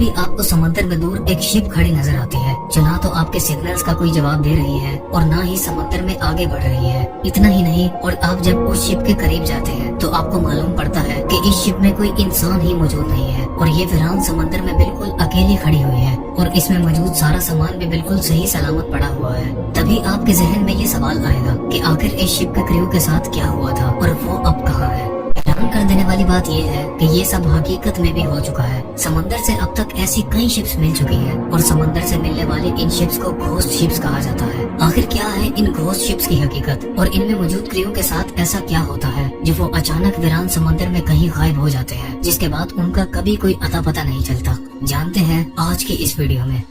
तभी आपको समंदर में दूर एक शिप खड़ी नजर आती है जो ना तो आपके सिग्नल्स का कोई जवाब दे रही है और ना ही समंदर में आगे बढ़ रही है। इतना ही नहीं, और आप जब उस शिप के करीब जाते हैं तो आपको मालूम पड़ता है कि इस शिप में कोई इंसान ही मौजूद नहीं है और ये वीरान समंदर में बिल्कुल अकेली खड़ी हुई है और इसमें मौजूद सारा सामान भी बिल्कुल सही सलामत पड़ा हुआ है। तभी आपके जहन में ये सवाल आएगा कि आखिर इस शिप के क्रू के साथ क्या हुआ था और वो अब कहाँ है। हैरान कर देने वाली बात ये है कि ये सब हकीकत में भी हो चुका है। समंदर से अब तक ऐसी कई शिप्स मिल चुकी हैं और समंदर से मिलने वाली इन शिप्स को घोस्ट शिप्स कहा जाता है। आखिर क्या है इन घोस्ट शिप्स की हकीकत और इनमें मौजूद क्रू के साथ ऐसा क्या होता है जो वो अचानक वीरान समंदर में कहीं गायब हो जाते हैं, जिसके बाद उनका कभी कोई अता पता नहीं चलता। जानते हैं आज की इस वीडियो में।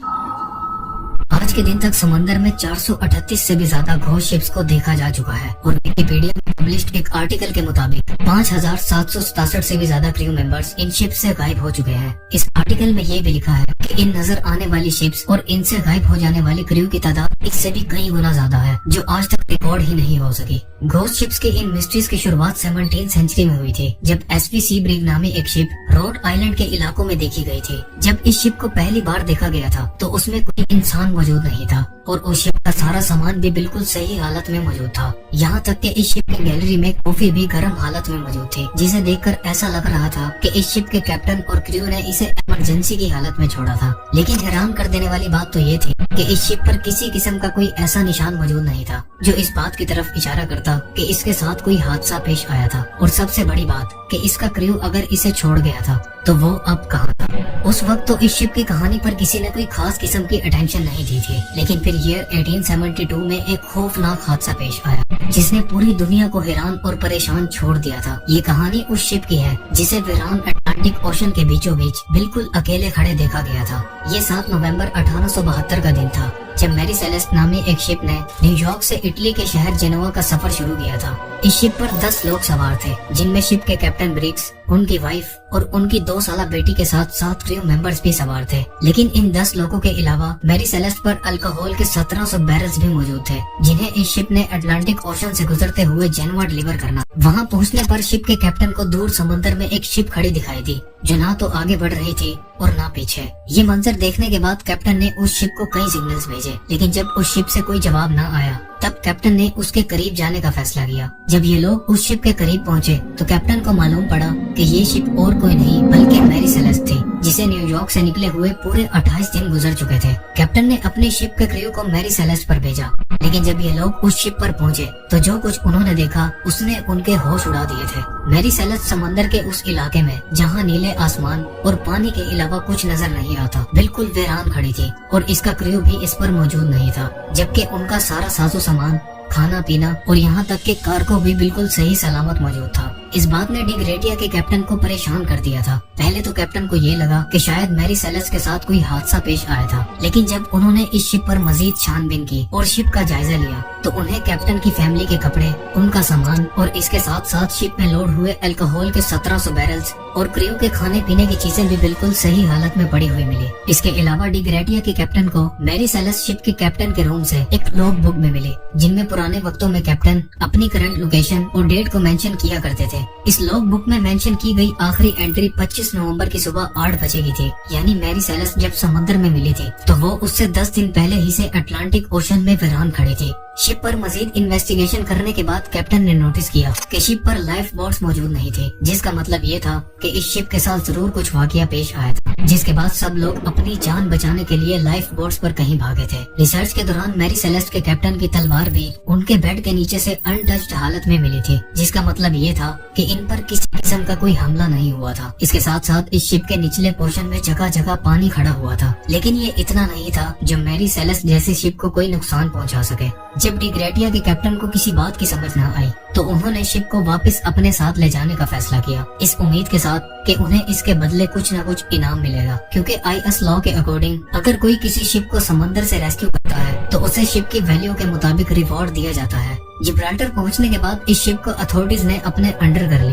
आज के दिन तक समंदर में 438 से भी ज्यादा घोस्ट शिप्स को देखा जा चुका है और विकिपीडिया में पब्लिश्ड एक आर्टिकल के मुताबिक 5767 से भी ज्यादा क्रू मेंबर्स इन शिप्स से गायब हो चुके हैं। इस आर्टिकल में ये भी लिखा है कि इन नजर आने वाली शिप्स और इनसे गायब हो जाने वाली क्रू की तादाद इससे भी कई गुना ज्यादा है जो आज तक रिकॉर्ड ही नहीं हो सकी। घोस्ट शिप्स की इन मिस्ट्रीज की शुरुआत 17th सेंचुरी में हुई थी जब एसवी सी ब्रिग नामी एक शिप रोड आइलैंड के इलाकों में देखी गई थी। जब इस शिप को पहली बार देखा गया था तो उसमें कोई इंसान मौजूद नहीं था और उस शिप का सारा सामान भी बिल्कुल सही हालत में मौजूद था। यहाँ तक कि इस शिप की गैलरी में कॉफी भी गर्म हालत में मौजूद थी, जिसे देखकर ऐसा लग रहा था कि इस शिप के कैप्टन और क्रू ने इसे इमरजेंसी की हालत में छोड़ा था। लेकिन हैरान कर देने वाली बात तो ये थी कि इस शिप पर किसी किस्म का कोई ऐसा निशान मौजूद नहीं था जो इस बात की तरफ इशारा करता कि इसके साथ कोई हादसा पेश आया था। और सबसे बड़ी बात कि इसका क्रू अगर इसे छोड़ गया था तो वो अब कहाँ था। उस वक्त तो इस शिप की कहानी पर किसी ने कोई खास किस्म की अटेंशन नहीं दी थी, लेकिन फिर ईयर 1872 में एक खौफनाक हादसा पेश आया जिसने पूरी दुनिया को हैरान और परेशान छोड़ दिया था। ये कहानी उस शिप की है जिसे वीरान अटलांटिक ओशन के बीचों बीच बिल्कुल अकेले खड़े देखा गया था। ये 7 नवंबर 1872 का दिन था जब मैरी सेलेस्ट नामी एक शिप ने न्यूयॉर्क से इटली के शहर जेनोवा का सफर शुरू किया था। इस शिप पर 10 लोग सवार थे, जिनमें शिप के कैप्टन ब्रिग्स, उनकी वाइफ और उनकी 2 साला बेटी के साथ 7 क्रू मेंबर्स भी सवार थे। लेकिन इन 10 लोगों के अलावा मैरी सेलेस्ट पर अल्कोहल के 1700 बैरल्स भी मौजूद थे, जिन्हें इस शिप ने अटलांटिक ओशन से गुजरते हुए जेनोवा डिलीवर करना। वहाँ पहुँचने पर शिप के कैप्टन को दूर समंदर में एक शिप खड़ी दिखाई दी जो ना तो आगे बढ़ रही थी और ना पीछे। ये मंजर देखने के बाद कैप्टन ने उस शिप को कई सिग्नल्स भेजे, लेकिन जब उस शिप से कोई जवाब ना आया तब कैप्टन ने उसके करीब जाने का फैसला किया। जब ये लोग उस शिप के करीब पहुँचे तो कैप्टन को मालूम पड़ा कि ये शिप और कोई नहीं बल्कि मैरी सेलेस्ट थी, जिसे न्यूयॉर्क से निकले हुए पूरे 28 दिन गुजर चुके थे। कैप्टन ने अपनी शिप के क्रू को मैरी सेलेस्ट पर भेजा, लेकिन जब ये लोग उस शिप पर पहुँचे तो जो कुछ उन्होंने देखा उसने उनके होश उड़ा दिए थे। मैरी सेलेस्ट समंदर के उस इलाके में जहाँ नीले आसमान और पानी के अलावा कुछ नजर नहीं आता बिल्कुल वीरान खड़ी थी और इसका क्रू भी इस पर मौजूद नहीं था, जबकि उनका सारा साजो सामान, खाना पीना और यहाँ तक कि कार्गो भी बिल्कुल सही सलामत मौजूद था। इस बात ने डी ग्रेटिया के कैप्टन को परेशान कर दिया था। पहले तो कैप्टन को ये लगा कि शायद मैरी सेलेस्ट के साथ कोई हादसा पेश आया था, लेकिन जब उन्होंने इस शिप पर मजीद छानबीन की और शिप का जायजा लिया तो उन्हें कैप्टन की फैमिली के कपड़े, उनका सामान और इसके साथ साथ शिप में लोड हुए अल्कोहल के 1700 बैरल्स और क्रू के खाने पीने की चीजें भी बिल्कुल सही हालत में पड़ी हुई मिली। इसके अलावा डी ग्रेटिया के कैप्टन को मैरी सेलेस्ट शिप के कैप्टन के रूम से एक लॉग बुक में मिली, जिनमें पुराने वक्तों में कैप्टन अपनी करंट लोकेशन और डेट को मेंशन किया करते थे। इस लॉग बुक में मेंशन की गई आखिरी एंट्री 25 नवंबर की सुबह 8 बजे की थी, यानी मैरी सेलेस्ट जब समुद्र में मिली थी तो वो उससे 10 दिन पहले ही से अटलांटिक ओशन में वीरान खड़ी थी। शिप पर मजीद इन्वेस्टिगेशन करने के बाद कैप्टन ने नोटिस किया कि शिप पर लाइफ बोट्स मौजूद नहीं थे, जिसका मतलब ये था कि इस शिप के साथ जरूर कुछ वाकया पेश आया था, जिसके बाद सब लोग अपनी जान बचाने के लिए लाइफ बोट्स पर कहीं भागे थे। रिसर्च के दौरान मैरी सेलेस्ट के कैप्टन की तलवार भी उनके बेड के नीचे से अनटच्ड हालत में मिली थी, जिसका मतलब ये था कि इन पर किसी किस्म का कोई हमला नहीं हुआ था। इसके साथ साथ इस शिप के निचले पोर्शन में जगह जगह पानी खड़ा हुआ था, लेकिन ये इतना नहीं था जो मैरी सेलेस्ट जैसी शिप को कोई नुकसान पहुंचा सके। जब डी ग्रेटिया के कैप्टन को किसी बात की समझ न आई तो उन्होंने शिप को वापस अपने साथ ले जाने का फैसला किया, इस उम्मीद के साथ कि उन्हें इसके बदले कुछ न कुछ इनाम मिलेगा, क्योंकि IS लॉ के अकॉर्डिंग अगर कोई किसी शिप को समंदर से रेस्क्यू करता है तो उसे शिप की वैल्यू के मुताबिक रिवॉर्ड दिया जाता है। जिब्राल्टर पहुंचने के बाद इस शिप को अथॉरिटीज ने अपने अंडर कर लिया।